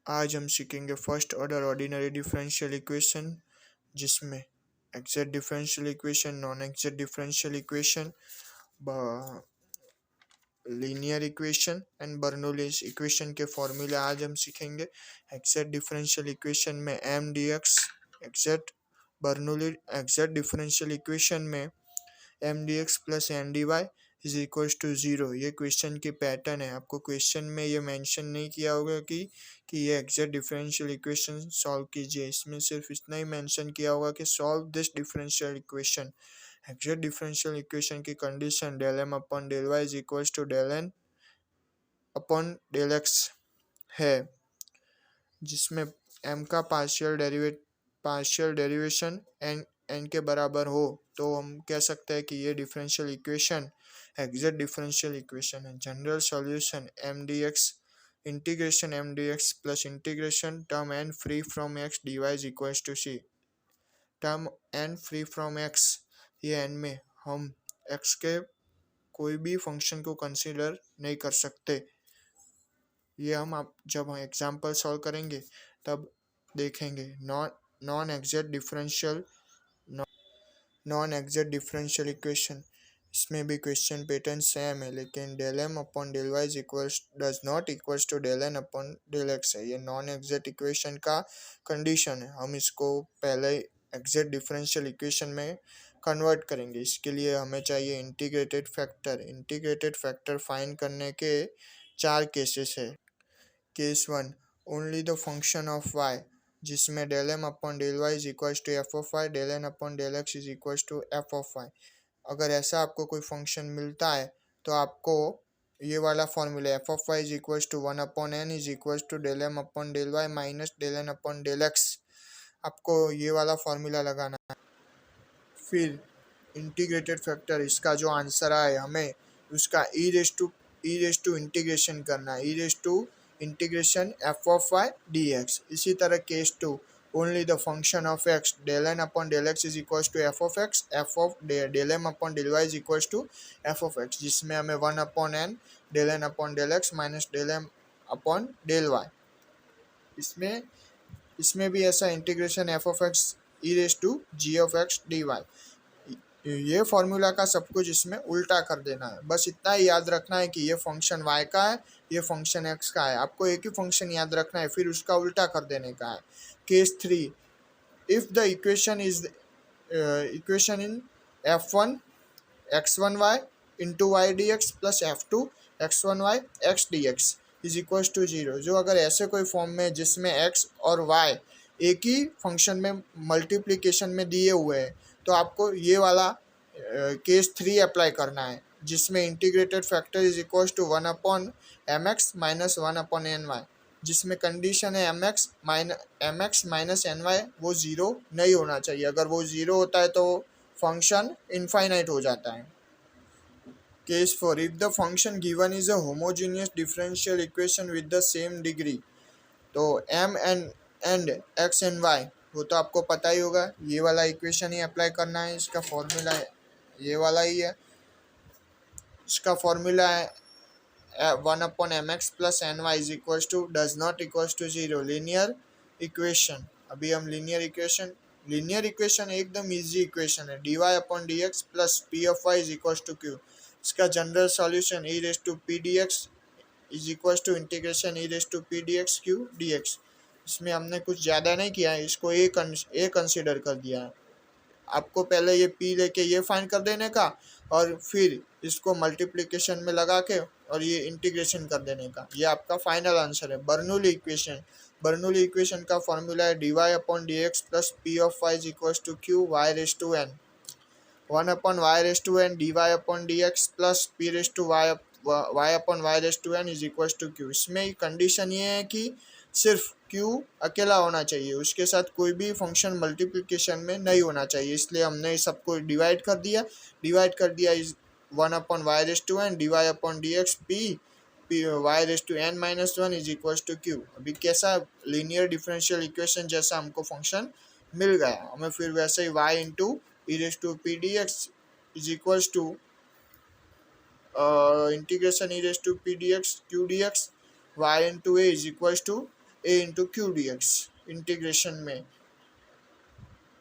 आज हम सीखेंगे first order ordinary differential equation, जिसमें exact differential equation, non exact differential equation, linear equation and Bernoulli's equation के फॉर्मूले आज हम सीखेंगे। एग्जैक्ट डिफरेंशियल इक्वेशन में M D X, exact Bernoulli exact differential equation में M D X plus N D Y is equal to zero. ये question की pattern है। आपको क्वेश्चन में ये मेंशन नहीं किया होगा कि ये एग्जैक्ट डिफरेंशियल इक्वेशन सॉल्व कीजिए। इसमें सिर्फ इतना ही मेंशन किया होगा कि solve this differential equation. Exact differential equation की condition del M upon del Y is equal to del N upon del X है, जिसमें m का पार्शियल डेरिवेशन n के बराबर हो तो हम कह सकते हैं कि ये differential equation exact differential equation है। General solution M D X integration M D X plus integration term n free from x dy is equal to C. Term n free from x, ये n में हम x के कोई भी function को consider नहीं कर सकते। ये हम आप जब हम एग्जाम्पल सॉल्व करेंगे तब देखेंगे। नॉन एग्जैक्ट डिफरेंशियल इक्वेशन, इसमें भी क्वेश्चन पैटर्न सेम है, लेकिन del M upon del Y is equals does not equals to del N upon del X है। ये नॉन एग्जैक्ट इक्वेशन का कंडीशन है। हम इसको पहले एग्जैक्ट डिफरेंशियल इक्वेशन में कन्वर्ट करेंगे। इसके लिए हमें चाहिए integrated factor. Integrated factor find करने के 4 केसेस है। Case 1, only the function of y, जिसमें del M upon del Y is equal to F of Y, del N upon del X is equal to F of Y. अगर ऐसा आपको कोई function मिलता है तो आपको ये वाला formula F of Y is equal to 1 upon N is equal to del M upon del Y minus del N upon del X, आपको ये वाला फॉर्मूला लगाना है। फिर इंटीग्रेटेड फैक्टर, इसका जो आंसर आए हमें उसका ई रेस टू इंटीग्रेशन करना है। E raise to integration F of Y D X. इसी तरह case 2, only the function of X del N upon del X is equal to F of X, F of del M upon del Y is equal to F of X, जिसमें हमें 1 upon N del N upon del X minus del M upon del Y. इसमें भी ऐसा integration F of X E raise to G of X D Y. ये formula का सब कुछ इसमें उल्टा कर देना है। बस इतना ही याद रखना है कि ये फंक्शन y का है, ये फंक्शन x का है। आपको एक ही फंक्शन याद रखना है, फिर उसका उल्टा कर देने का है। Case 3, if the equation in f1 x1y into Y D X plus f2 x1y x dx is equal to 0, जो अगर ऐसे कोई फॉर्म में जिसमें x और y एक ही फंक्शन में मल्टीप्लिकेशन में दिए हुए हैं, तो आपको ये वाला केस 3 अप्लाई करना है, जिसमें integrated factor is equal to 1 upon M X minus 1 upon N Y, जिसमें कंडीशन है M X minus N Y वो 0 नहीं होना चाहिए। अगर वो 0 होता है तो फंक्शन इनफाइनाइट हो जाता है। Case 4, if the function given is a homogeneous differential equation with the same degree, तो M and X and Y वो तो आपको पता ही होगा। ये वाला इक्वेशन ही अप्लाई करना है। इसका फॉर्मूला ये वाला ही है। इसका फॉर्मूला है 1 upon M X plus N Y is equal to does not equal to 0, linear equation. अभी हम लीनियर इक्वेशन एकदम इजी इक्वेशन है। D Y upon D X plus P of Y is equal to Q. इसका general solution E raise to P D X is equal to integration E raise to P D X Q D X. इसमें हमने कुछ ज़्यादा नहीं किया है, इसको ए consider कर दिया है। आपको पहले ये पी लेके ये फाइंड कर देने का और फिर इसको मल्टीप्लिकेशन में लगा के और ये इंटीग्रेशन कर देने का, ये आपका फाइनल आंसर है। बर्नौली इक्वेशन का फॉर्मूला है D Y upon D X plus P of Y is equal to Q Y raise to N, 1 upon Y raise to N D Y upon D X plus P raise to Y upon Y raise to N is equal to Q. इसमें condition ये है कि सिर्फ q अकेला होना चाहिए, उसके साथ कोई भी फंक्शन मल्टीप्लिकेशन में नहीं होना चाहिए। इसलिए हमने सबको डिवाइड कर दिया is 1 upon Y raise to N D Y upon D X P Y raise to N minus 1 is equal to Q. अभी कैसा लीनियर डिफरेंशियल इक्वेशन जैसा हमको फंक्शन मिल गया, हमें फिर वैसे ही y into E raise to P D X is equal to integration E raise to P D X Q D X, y into A is equal to A into Q D X. Integration में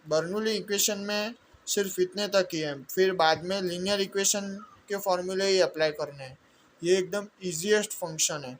Bernoulli equation में सिर्फ इतने तक ही है, फिर बाद में linear equation के फॉर्मूले ही अप्लाई करने हैं। ये एकदम ईजीएस्ट फंक्शन है।